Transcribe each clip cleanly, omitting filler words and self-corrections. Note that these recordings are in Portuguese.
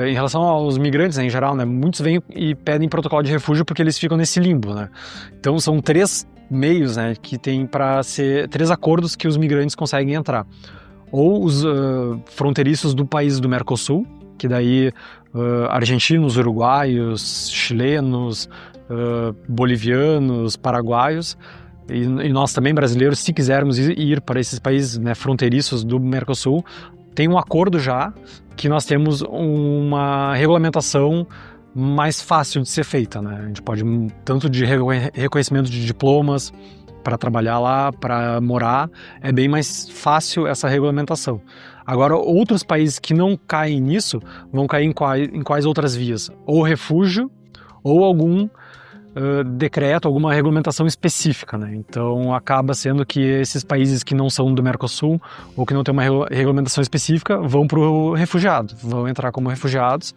em relação aos migrantes, né, em geral, né, muitos vêm e pedem protocolo de refúgio porque eles ficam nesse limbo, né? Então são 3 meios, né, que tem para ser 3 acordos que os migrantes conseguem entrar. Ou os fronteiriços do país do Mercosul, que daí argentinos, uruguaios, chilenos, bolivianos, paraguaios, e nós também brasileiros, se quisermos ir para esses países, né, fronteiriços do Mercosul, tem um acordo já que nós temos uma regulamentação mais fácil de ser feita, né? A gente pode, tanto de reconhecimento de diplomas para trabalhar lá, para morar, é bem mais fácil essa regulamentação. Agora, outros países que não caem nisso, vão cair em quais outras vias? Ou refúgio, ou algum decreto, alguma regulamentação específica, né? Então acaba sendo que esses países que não são do Mercosul ou que não tem uma regulamentação específica vão para o refugiado, vão entrar como refugiados,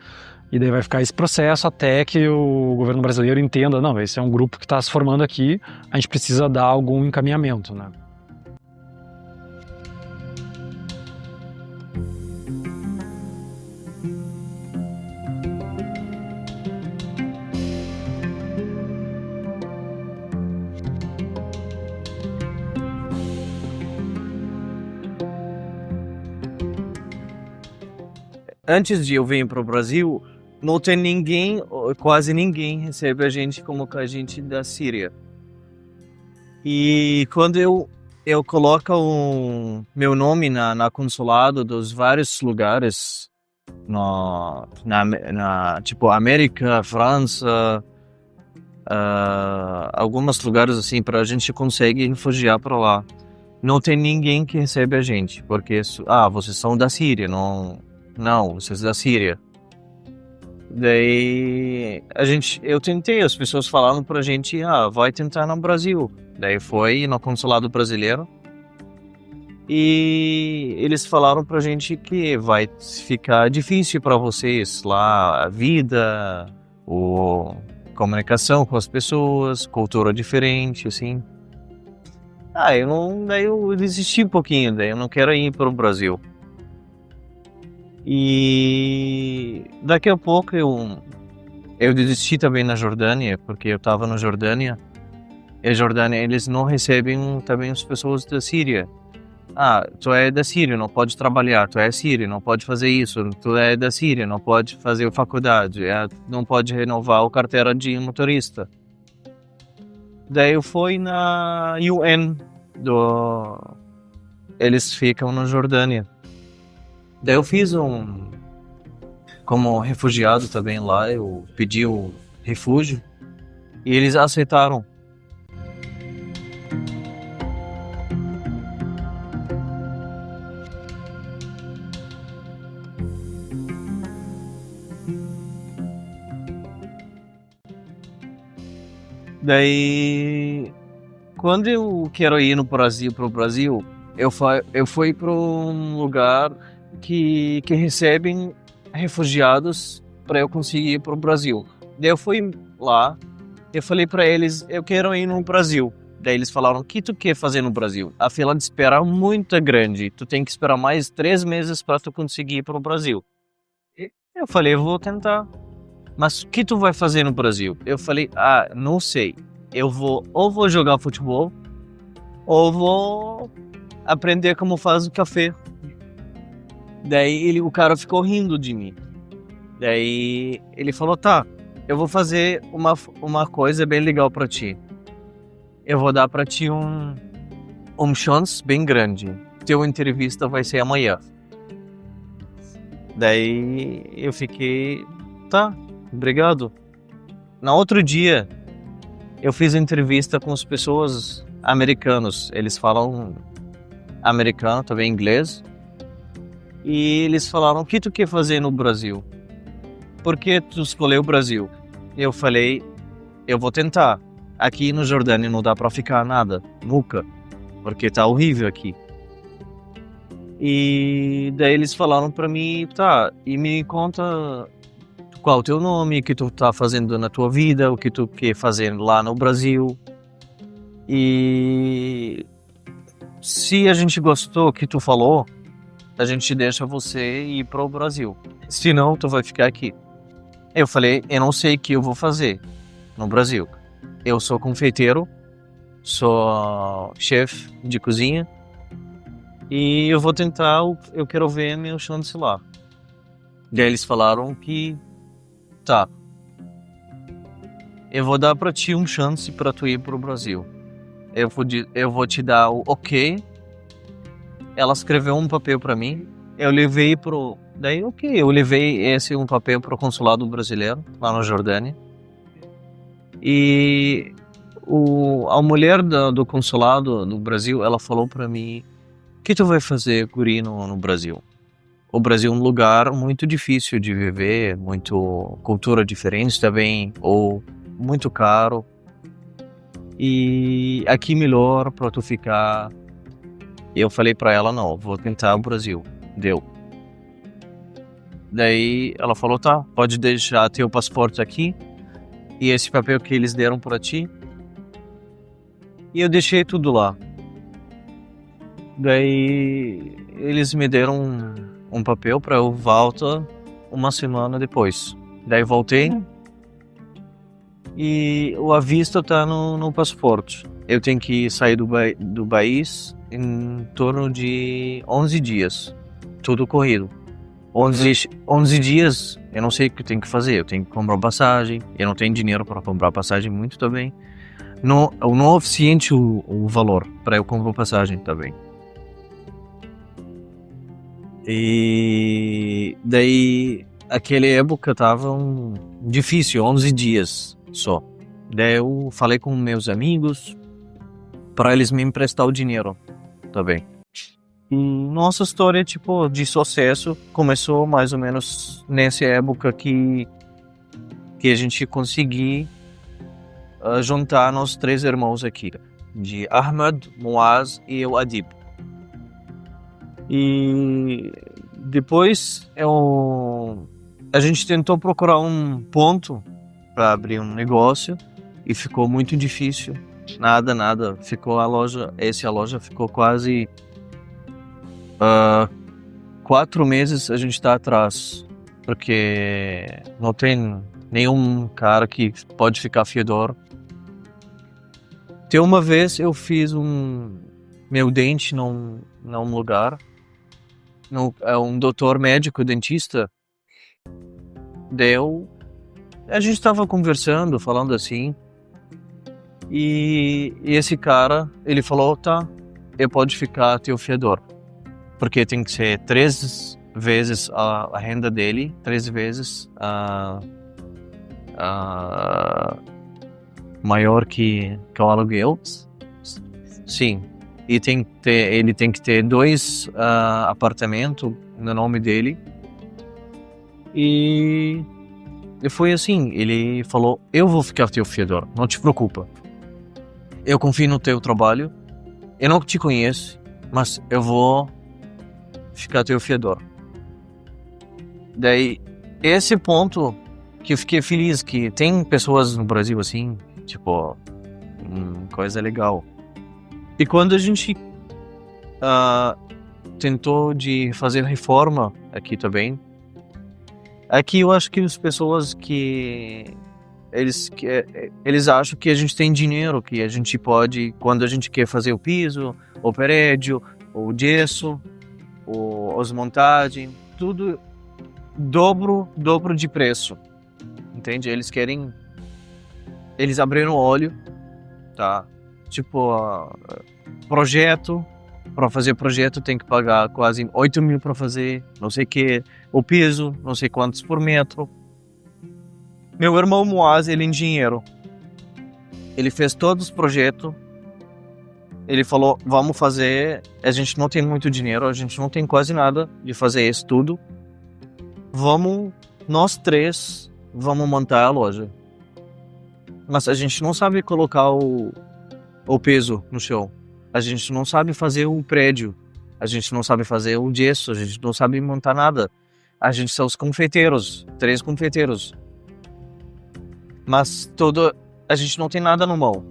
e daí vai ficar esse processo até que o governo brasileiro entenda, não, esse é um grupo que está se formando aqui, a gente precisa dar algum encaminhamento, né? Antes de eu vir para o Brasil, não tem ninguém, quase ninguém recebe a gente como a gente da Síria. E quando eu coloco meu nome na consulado dos vários lugares, tipo América, França, alguns lugares assim, para a gente conseguir refugiar para lá. Não tem ninguém que recebe a gente, porque vocês são da Síria, não, vocês da Síria. Daí eu tentei, as pessoas falaram pra gente, vai tentar no Brasil. Daí foi no consulado brasileiro e eles falaram pra gente que vai ficar difícil para vocês lá, a vida, comunicação com as pessoas, cultura diferente, assim. Daí eu desisti um pouquinho, daí eu não quero ir para o Brasil. E daqui a pouco eu desisti também na Jordânia, porque eu estava na Jordânia. E a Jordânia, eles não recebem também as pessoas da Síria. Tu é da Síria, não pode trabalhar. Tu é sírio, não pode fazer isso. Tu é da Síria, não pode fazer faculdade. Não pode renovar a carteira de motorista. Daí eu fui na UN, eles ficam na Jordânia. Daí eu fiz como refugiado também lá, eu pedi o refúgio e eles aceitaram. Daí, quando eu quero ir pro Brasil, eu fui para um lugar que recebem refugiados para eu conseguir ir para o Brasil. Daí eu fui lá, eu falei para eles, eu quero ir no Brasil. Daí eles falaram, o que tu quer fazer no Brasil? A fila de espera é muito grande, tu tem que esperar mais 3 meses para tu conseguir ir para o Brasil. Eu falei, eu vou tentar. Mas o que tu vai fazer no Brasil? Eu falei, não sei. Eu vou jogar futebol, ou vou aprender como faz o café. Daí o cara ficou rindo de mim. Daí ele falou, eu vou fazer uma coisa bem legal pra ti. Eu vou dar pra ti um chance bem grande. Teu entrevista vai ser amanhã. Daí eu fiquei, obrigado. No outro dia, eu fiz entrevista com as pessoas americanos. Eles falam americano, também inglês. E eles falaram, o que tu quer fazer no Brasil? Por que tu escolheu o Brasil? Eu falei, eu vou tentar. Aqui no Jordânia não dá pra ficar nada, nunca, porque tá horrível aqui. E daí eles falaram pra mim, e me conta qual o teu nome, o que tu tá fazendo na tua vida, o que tu quer fazer lá no Brasil. E se a gente gostou do que tu falou, a gente deixa você ir pro Brasil. Senão, tu vai ficar aqui. Eu falei, eu não sei o que eu vou fazer no Brasil. Eu sou confeiteiro, sou chefe de cozinha e eu vou tentar, eu quero ver meu chance lá. Daí eles falaram que tá, eu vou dar pra ti uma chance pra tu ir pro Brasil. Eu vou te dar o ok. Ela escreveu um papel pra mim, eu levei pro... Daí ok, eu levei esse um papel pro consulado brasileiro lá na Jordânia. E a mulher do consulado no Brasil, ela falou pra mim, o que tu vai fazer, guri, no Brasil? O Brasil é um lugar muito difícil de viver, muito cultura diferente também, ou muito caro. E aqui melhor pra tu ficar. E eu falei pra ela, não, vou tentar o Brasil. Deu. Daí ela falou, tá, pode deixar teu passaporte aqui e esse papel que eles deram pra ti. E eu deixei tudo lá. Daí eles me deram um papel pra eu voltar uma semana depois. Daí voltei e o aviso tá no passaporte. Eu tenho que sair do país em torno de 11 dias. Tudo corrido. 11 dias, eu não sei o que eu tenho que fazer. Eu tenho que comprar passagem. Eu não tenho dinheiro para comprar passagem muito também. Não é suficiente o valor para eu comprar passagem também. E daí, aquela época tava difícil, 11 dias só. Daí eu falei com meus amigos para eles me emprestar o dinheiro também. E nossa história tipo de sucesso começou mais ou menos nessa época que a gente conseguiu juntar nós 3 irmãos aqui, de Ahmed, Muaz e o Adib. E depois a gente tentou procurar um ponto para abrir um negócio e ficou muito difícil. Nada. Ficou a loja ficou quase 4 meses a gente está atrás, porque não tem nenhum cara que pode ficar fiador. Tem uma vez eu fiz meu dente num lugar, um doutor médico dentista deu. A gente estava conversando, falando assim, e esse cara, ele falou, tá, eu pode ficar teu fiador, porque tem que ser 3 vezes a renda dele, 3 vezes maior que o aluguel. Sim. E ele tem que ter 2 apartamentos no nome dele. E foi assim, ele falou, eu vou ficar teu fiador, não te preocupa. Eu confio no teu trabalho, eu não te conheço, mas eu vou ficar teu fiador. Daí, esse ponto que eu fiquei feliz, que tem pessoas no Brasil assim, tipo, coisa legal. E quando a gente tentou de fazer reforma aqui também, aqui eu acho que as pessoas eles acham que a gente tem dinheiro, que a gente pode, quando a gente quer fazer o piso, o prédio, o gesso, as montagens, tudo dobro de preço, entende? Eles abriram o olho, tá? Tipo, projeto, para fazer projeto tem que pagar quase 8 mil para fazer, não sei o que, o piso, não sei quantos por metro. Meu irmão Muaz, ele é engenheiro. Ele fez todos os projetos. Ele falou, vamos fazer, a gente não tem muito dinheiro, a gente não tem quase nada de fazer isso tudo. Nós 3, vamos montar a loja. Mas a gente não sabe colocar o peso no chão. A gente não sabe fazer um prédio. A gente não sabe fazer um gesso, a gente não sabe montar nada. A gente são os confeiteiros, 3 confeiteiros. Mas a gente não tem nada no mão.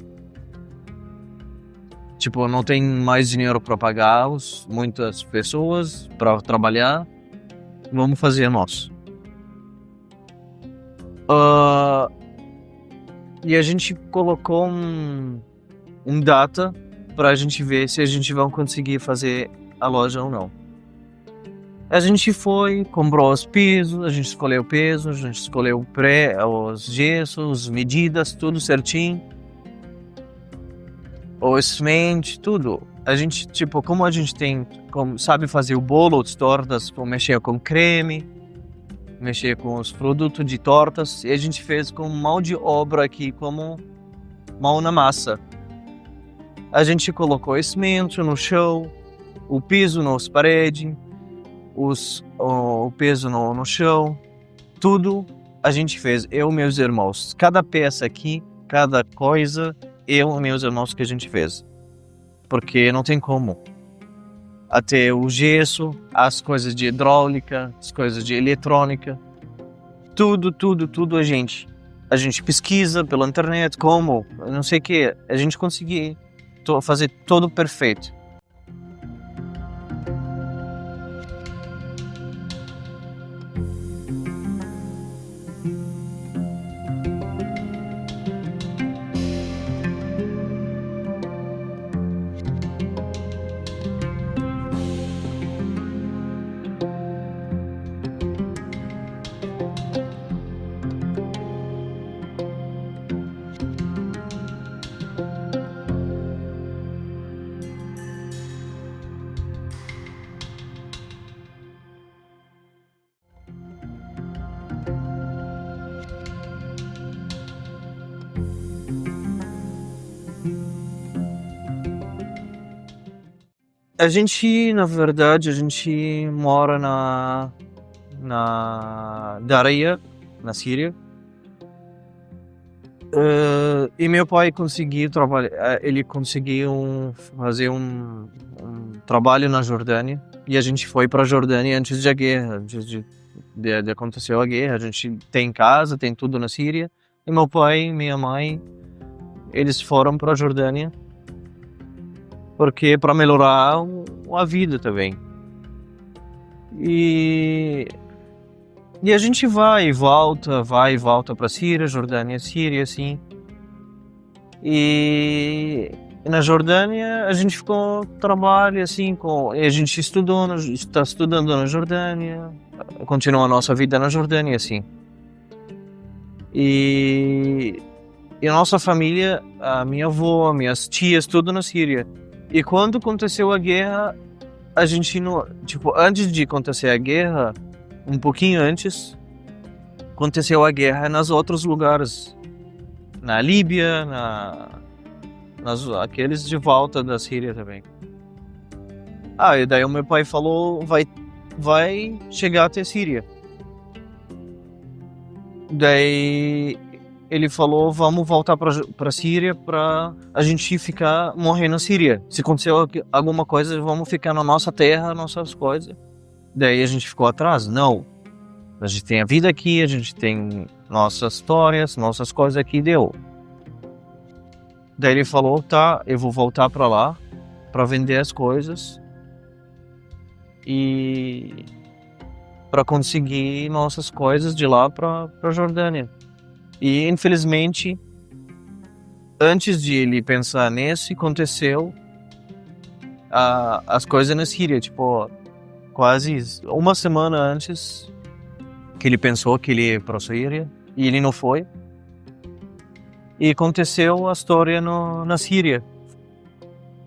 Tipo, não tem mais dinheiro para pagar muitas pessoas para trabalhar. Vamos fazer nós. E a gente colocou um data para a gente ver se a gente vai conseguir fazer a loja ou não. A gente foi, comprou os pisos, a gente escolheu o peso, a gente escolheu os gessos, medidas, tudo certinho. O semente, tudo. A gente, tipo, como a gente sabe fazer o bolo, as tortas, mexer com creme, mexer com os produtos de tortas, e a gente fez com mão de obra aqui, como mão na massa. A gente colocou o cimento no chão, o piso nas paredes, o peso no chão, tudo a gente fez, eu e meus irmãos. Cada peça aqui, cada coisa, eu e meus irmãos que a gente fez. Porque não tem como. Até o gesso, as coisas de hidráulica, as coisas de eletrônica, tudo a gente pesquisa pela internet, como, não sei o que, a gente conseguir fazer tudo perfeito. A gente, na verdade, mora na Daria, na Síria. E meu pai conseguiu trabalhar, ele conseguiu fazer um trabalho na Jordânia, e a gente foi para a Jordânia antes da guerra, antes de acontecer a guerra. A gente tem casa, tem tudo na Síria, e meu pai e minha mãe, eles foram para a Jordânia porque para melhorar a vida também. E a gente vai e volta para Síria, Jordânia, Síria, assim. E na Jordânia a gente ficou trabalho assim, a gente está estudando na Jordânia, continua a nossa vida na Jordânia, assim. E a nossa família, a minha avó, minhas tias, tudo na Síria. E quando aconteceu a guerra, a gente antes de acontecer a guerra, um pouquinho antes, aconteceu a guerra nos outros lugares, na Líbia, aqueles de volta da Síria também. E daí o meu pai falou, vai chegar até a Síria. Daí ele falou, vamos voltar para Síria para a gente morrer na Síria. Se acontecer alguma coisa, vamos ficar na nossa terra, nossas coisas. Daí a gente ficou atrás. Não, a gente tem a vida aqui, a gente tem nossas histórias, nossas coisas aqui, deu. Daí ele falou, tá, eu vou voltar para lá para vender as coisas e para conseguir nossas coisas de lá para Jordânia. E infelizmente, antes de ele pensar nisso, aconteceu as coisas na Síria, tipo, quase uma semana antes que ele pensou que ele ia para a Síria, e ele não foi. E aconteceu a história na Síria.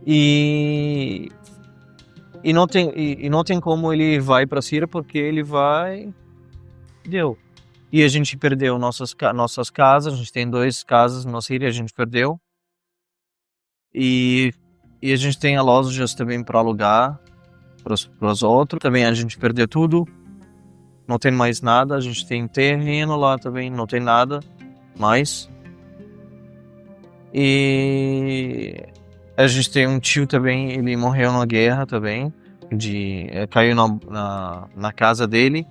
E não tem como ele vai para a Síria, porque ele vai... Deu. E a gente perdeu nossas casas, a gente tem 2 casas na Síria, a gente perdeu. E a gente tem lojas também para alugar para os outros. Também a gente perdeu tudo, não tem mais nada. A gente tem terreno lá também, não tem nada mais. E a gente tem um tio também, ele morreu na guerra também, caiu na casa dele.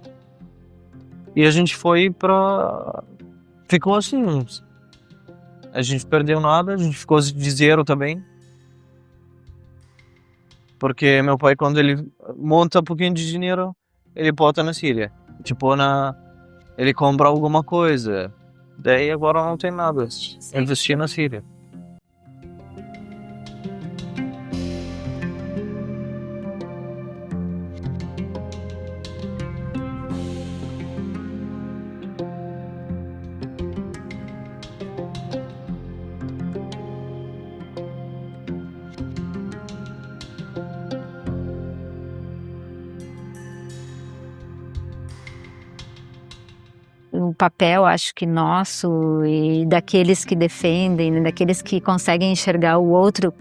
E a gente ficou assim, a gente perdeu nada, a gente ficou de zero também. Porque meu pai, quando ele monta um pouquinho de dinheiro, ele bota na Síria. Tipo, ele compra alguma coisa. Daí agora não tem nada. Investir na Síria. O papel, acho que nosso e daqueles que defendem, né, daqueles que conseguem enxergar o outro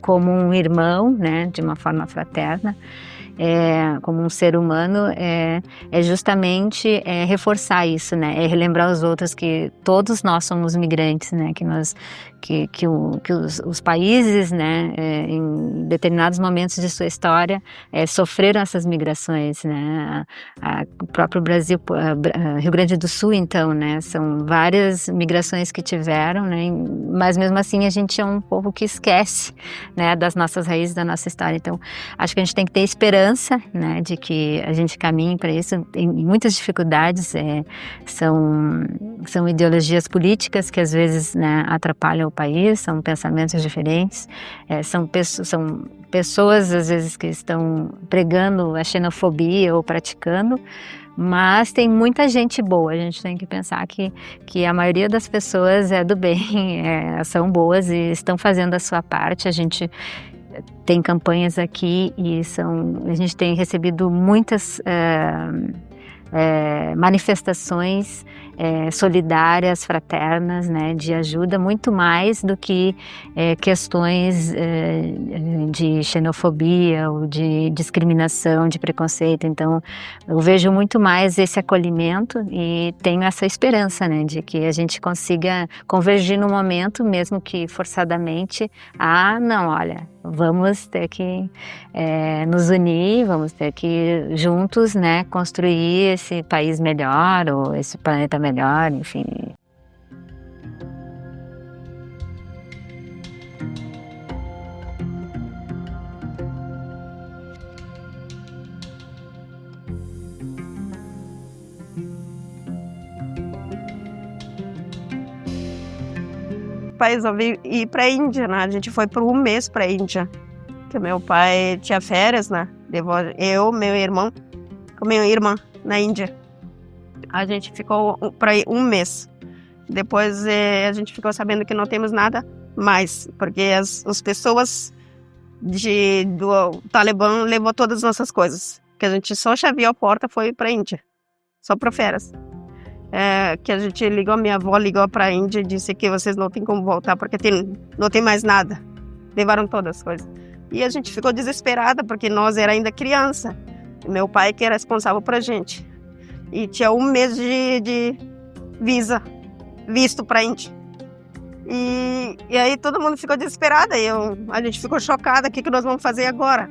como um irmão, né, de uma forma fraterna, como um ser humano, é justamente reforçar isso, né, é relembrar os outros que todos nós somos migrantes, né, que os países, né, em determinados momentos de sua história, sofreram essas migrações, né, o próprio Brasil, Rio Grande do Sul, então, né, são várias migrações que tiveram, né, mas mesmo assim a gente é um povo que esquece, né, das nossas raízes, da nossa história. Então, acho que a gente tem que ter esperança, né, de que a gente caminhe para isso. Tem muitas dificuldades, são ideologias políticas que às vezes, né, atrapalham o país, são pensamentos diferentes, são pessoas às vezes que estão pregando a xenofobia ou praticando, mas tem muita gente boa. A gente tem que pensar que a maioria das pessoas é do bem, são boas e estão fazendo a sua parte. A gente tem campanhas aqui e a gente tem recebido muitas manifestações solidárias, fraternas, né, de ajuda, muito mais do que questões de xenofobia ou de discriminação, de preconceito. Então, eu vejo muito mais esse acolhimento e tenho essa esperança, né, de que a gente consiga convergir no momento, mesmo que forçadamente, não, olha, vamos ter que nos unir, vamos ter que juntos, né, construir esse país melhor ou esse planeta melhor, enfim. O pai resolveu ir para a Índia, né? A gente foi por um mês para a Índia, que meu pai tinha férias, né? Levou eu, meu irmão, com minha irmã na Índia. A gente ficou para um mês. Depois a gente ficou sabendo que não temos nada mais, porque as pessoas do Talibã levou todas as nossas coisas. Que a gente só chaveou a porta, foi para a Índia, só para férias. Que a gente ligou, minha avó ligou para a Índia e disse que vocês não têm como voltar porque não tem mais nada. Levaram todas as coisas. E a gente ficou desesperada porque nós era ainda criança. Meu pai que era responsável pra gente. E tinha um mês de visto para a Índia. E aí todo mundo ficou desesperado. A gente ficou chocada, o que nós vamos fazer agora?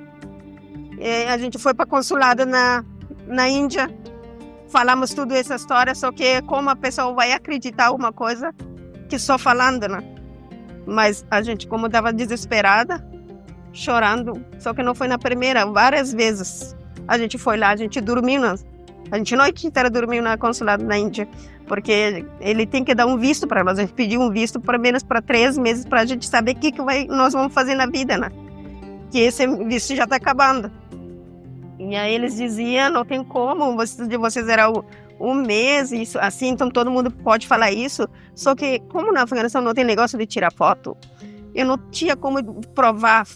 E a gente foi para consulado na Índia. Falamos tudo essa história, só que como a pessoa vai acreditar uma coisa que só falando, né? Mas a gente, como estava desesperada, chorando, só que não foi na primeira, várias vezes. A gente foi lá, a gente dormiu, a gente noite inteira dormiu na consulado na Índia, porque ele tem que dar um visto para nós. A gente pediu um visto pelo menos para 3 meses para a gente saber o que nós vamos fazer na vida, né? Que esse visto já está acabando. E aí eles diziam, não tem como, vocês eram um mês, isso, assim, então todo mundo pode falar isso. Só que como na Afeganistão não tem negócio de tirar foto, eu não tinha como provar,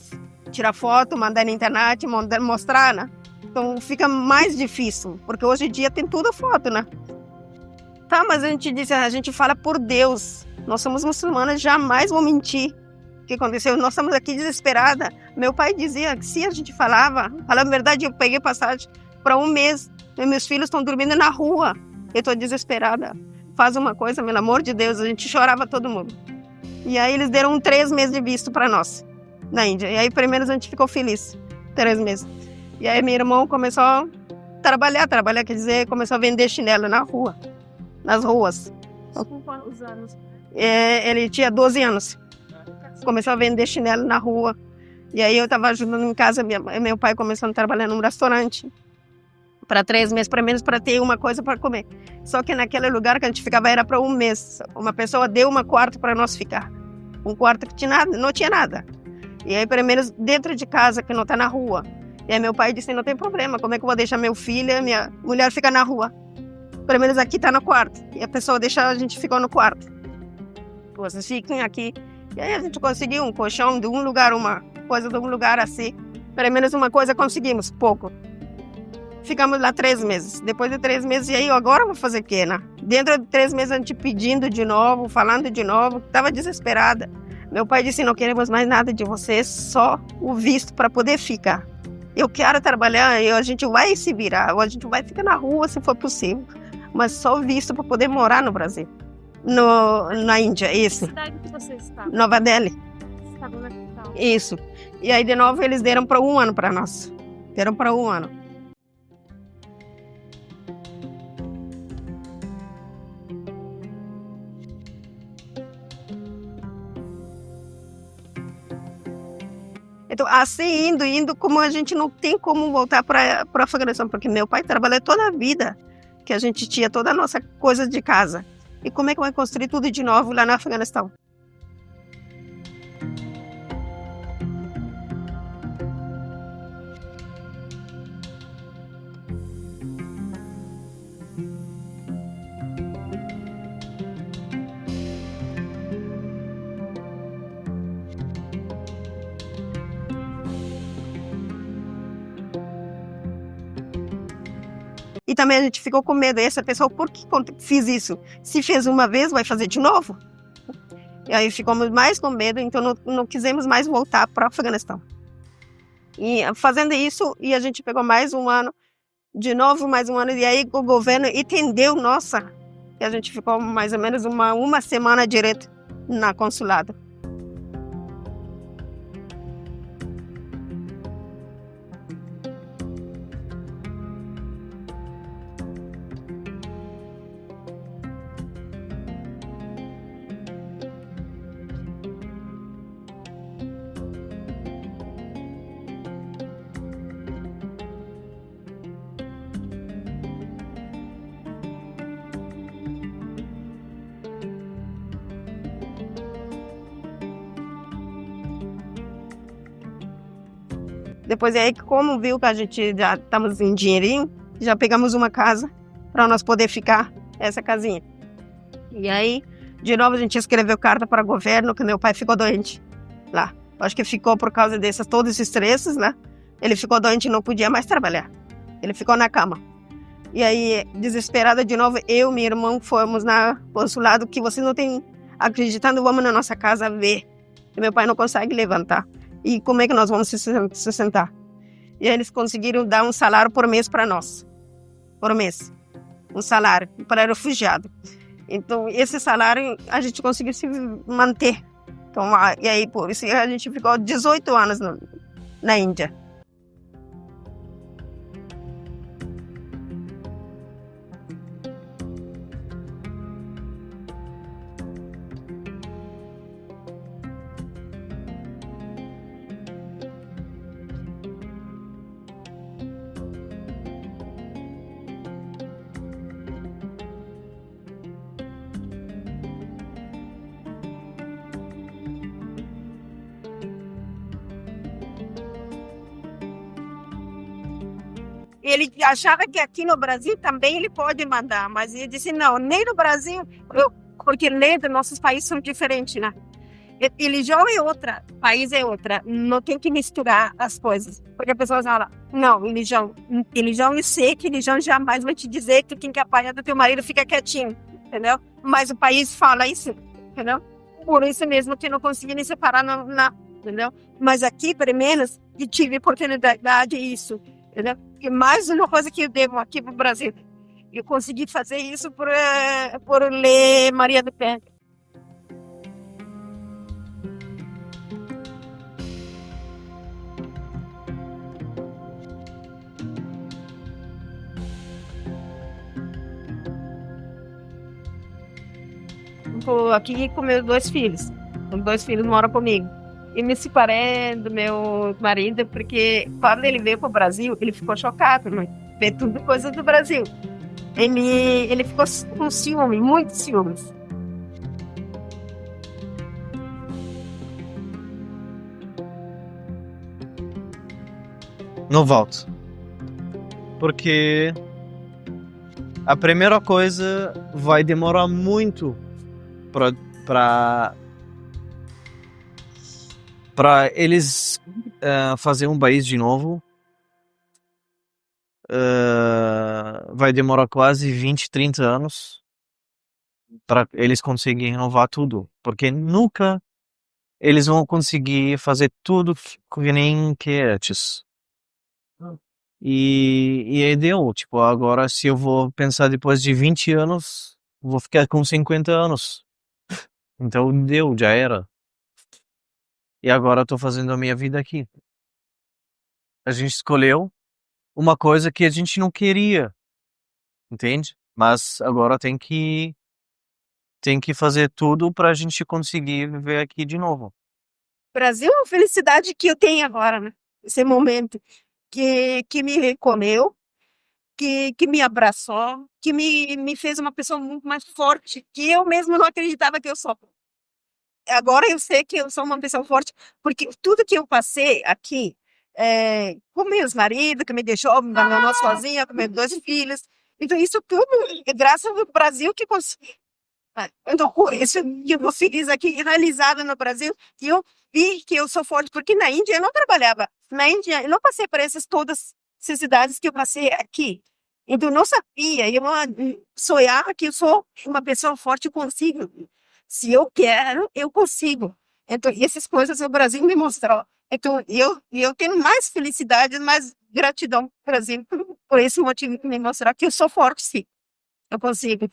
tirar foto, mandar na internet, mostrar, né? Então fica mais difícil, porque hoje em dia tem tudo foto, né? Tá, mas a gente disse, a gente fala por Deus, nós somos muçulmanas, jamais vou mentir. O que aconteceu? Nós estamos aqui desesperada. Meu pai dizia que se a gente falava a verdade, eu peguei passagem para um mês, meus filhos estão dormindo na rua, eu estou desesperada. Faz uma coisa, pelo amor de Deus, a gente chorava todo mundo. E aí eles deram 3 meses de visto para nós, na Índia. E aí primeiro a gente ficou feliz, 3 meses. E aí meu irmão começou a trabalhar, quer dizer, começou a vender chinelo na rua, nas ruas. Com quantos anos? Ele tinha 12 anos. Começou a vender chinelo na rua. E aí eu estava ajudando em casa, meu pai começando a trabalhar num restaurante para 3 meses, pelo menos para ter uma coisa para comer. Só que naquele lugar que a gente ficava era para 1 mês. Uma pessoa deu um quarto para nós ficar. Um quarto que tinha nada, não tinha nada. E aí, pelo menos dentro de casa, que não está na rua. E aí meu pai disse, não tem problema, como é que eu vou deixar meu filho e minha mulher ficar na rua? Pelo menos aqui está no quarto. E a pessoa deixa a gente ficar no quarto. Vocês fiquem aqui. E aí a gente conseguiu um colchão de um lugar, uma coisa de um lugar assim. Pelo menos uma coisa conseguimos, pouco. Ficamos lá 3 meses. Depois de 3 meses, e aí agora eu vou fazer o quê, né? Dentro de 3 meses a gente pedindo de novo, falando de novo. Estava desesperada. Meu pai disse, não queremos mais nada de vocês, só o visto para poder ficar. Eu quero trabalhar, a gente vai se virar, ou a gente vai ficar na rua se for possível, mas só o visto para poder morar no Brasil. Na Índia, isso. Que cidade que você estava? Nova Delhi. Você estava na capital. Isso. E aí, de novo, eles deram para 1 ano para nós. Deram para 1 ano. Então, assim, indo, como a gente não tem como voltar para o Afeganistão, porque meu pai trabalhou toda a vida, que a gente tinha toda a nossa coisa de casa. E como é que vai construir tudo de novo lá no Afeganistão? E também a gente ficou com medo. Essa pessoa, por que fiz isso? Se fez uma vez, vai fazer de novo? E aí ficamos mais com medo, então não quisemos mais voltar para o Afeganistão. E fazendo isso, e a gente pegou mais 1 ano, de novo mais 1 ano, e aí o governo entendeu, nossa, e a gente ficou mais ou menos uma semana direto na consulado. Depois aí, como viu que a gente já estamos em dinheirinho, já pegamos uma casa para nós poder ficar, essa casinha. E aí, de novo, a gente escreveu carta para o governo que meu pai ficou doente lá. Acho que ficou por causa desses todos esses estresses, né? Ele ficou doente e não podia mais trabalhar. Ele ficou na cama. E aí, desesperada de novo, eu e meu irmão fomos na consulado que vocês não têm acreditando, vamos na nossa casa ver. E meu pai não consegue levantar. E como é que nós vamos se sustentar? E aí eles conseguiram dar um salário por mês para nós. Por mês. Um salário para refugiado. Então, esse salário a gente conseguiu se manter. Então, e aí, por isso, a gente ficou 18 anos na Índia. Ele achava que aqui no Brasil também ele pode mandar, mas ele disse não, nem no Brasil, porque lei dos nossos países são diferentes, né? Religião é outra, país é outra, não tem que misturar as coisas, porque a pessoa fala, não, religião eu sei que religião jamais vai te dizer que quem quer apanhar do teu marido fica quietinho, entendeu? Mas o país fala isso, entendeu? Por isso mesmo que não consegui nem separar, entendeu? Mas aqui, pelo menos, eu tive oportunidade isso, entendeu? E mais uma coisa que eu devo aqui para o Brasil. Eu consegui fazer isso por ler Maria do Pé. Estou aqui com meus 2 filhos. Os 2 filhos moram comigo. e me separei do meu marido, porque quando ele veio para o Brasil, ele ficou chocado, né? Ver tudo coisa do Brasil. Ele ficou com ciúme, muito ciúmes. Não volto. Porque a primeira coisa vai demorar muito para eles fazer um país de novo. Vai demorar quase 20, 30 anos para eles conseguirem renovar tudo. Porque nunca eles vão conseguir fazer tudo que nem que antes. E aí deu, tipo, agora se eu vou pensar depois de 20 anos, vou ficar com 50 anos. Então deu, já era. E agora eu tô fazendo a minha vida aqui. A gente escolheu uma coisa que a gente não queria, entende? Mas agora tem que fazer tudo pra gente conseguir viver aqui de novo. Brasil é uma felicidade que eu tenho agora, né? Esse momento que me recolheu, que me abraçou, que me fez uma pessoa muito mais forte, que eu mesmo não acreditava que eu sou. Agora eu sei que eu sou uma pessoa forte, porque tudo que eu passei aqui, com meus maridos, que me deixou, me abandonou sozinha, com meus 2 filhos, então isso tudo é graças ao Brasil que consegui. Então, por isso que eu tô feliz aqui, realizada no Brasil, e eu vi que eu sou forte, porque na Índia eu não trabalhava. Na Índia eu não passei por todas essas cidades que eu passei aqui. Então, eu não sabia, eu sonhava que eu sou uma pessoa forte, eu consigo. Se eu quero, eu consigo. Então, e essas coisas o Brasil me mostrou. Então, eu tenho mais felicidade, mais gratidão ao Brasil, por esse motivo que me mostrar que eu sou forte, sim. Eu consigo.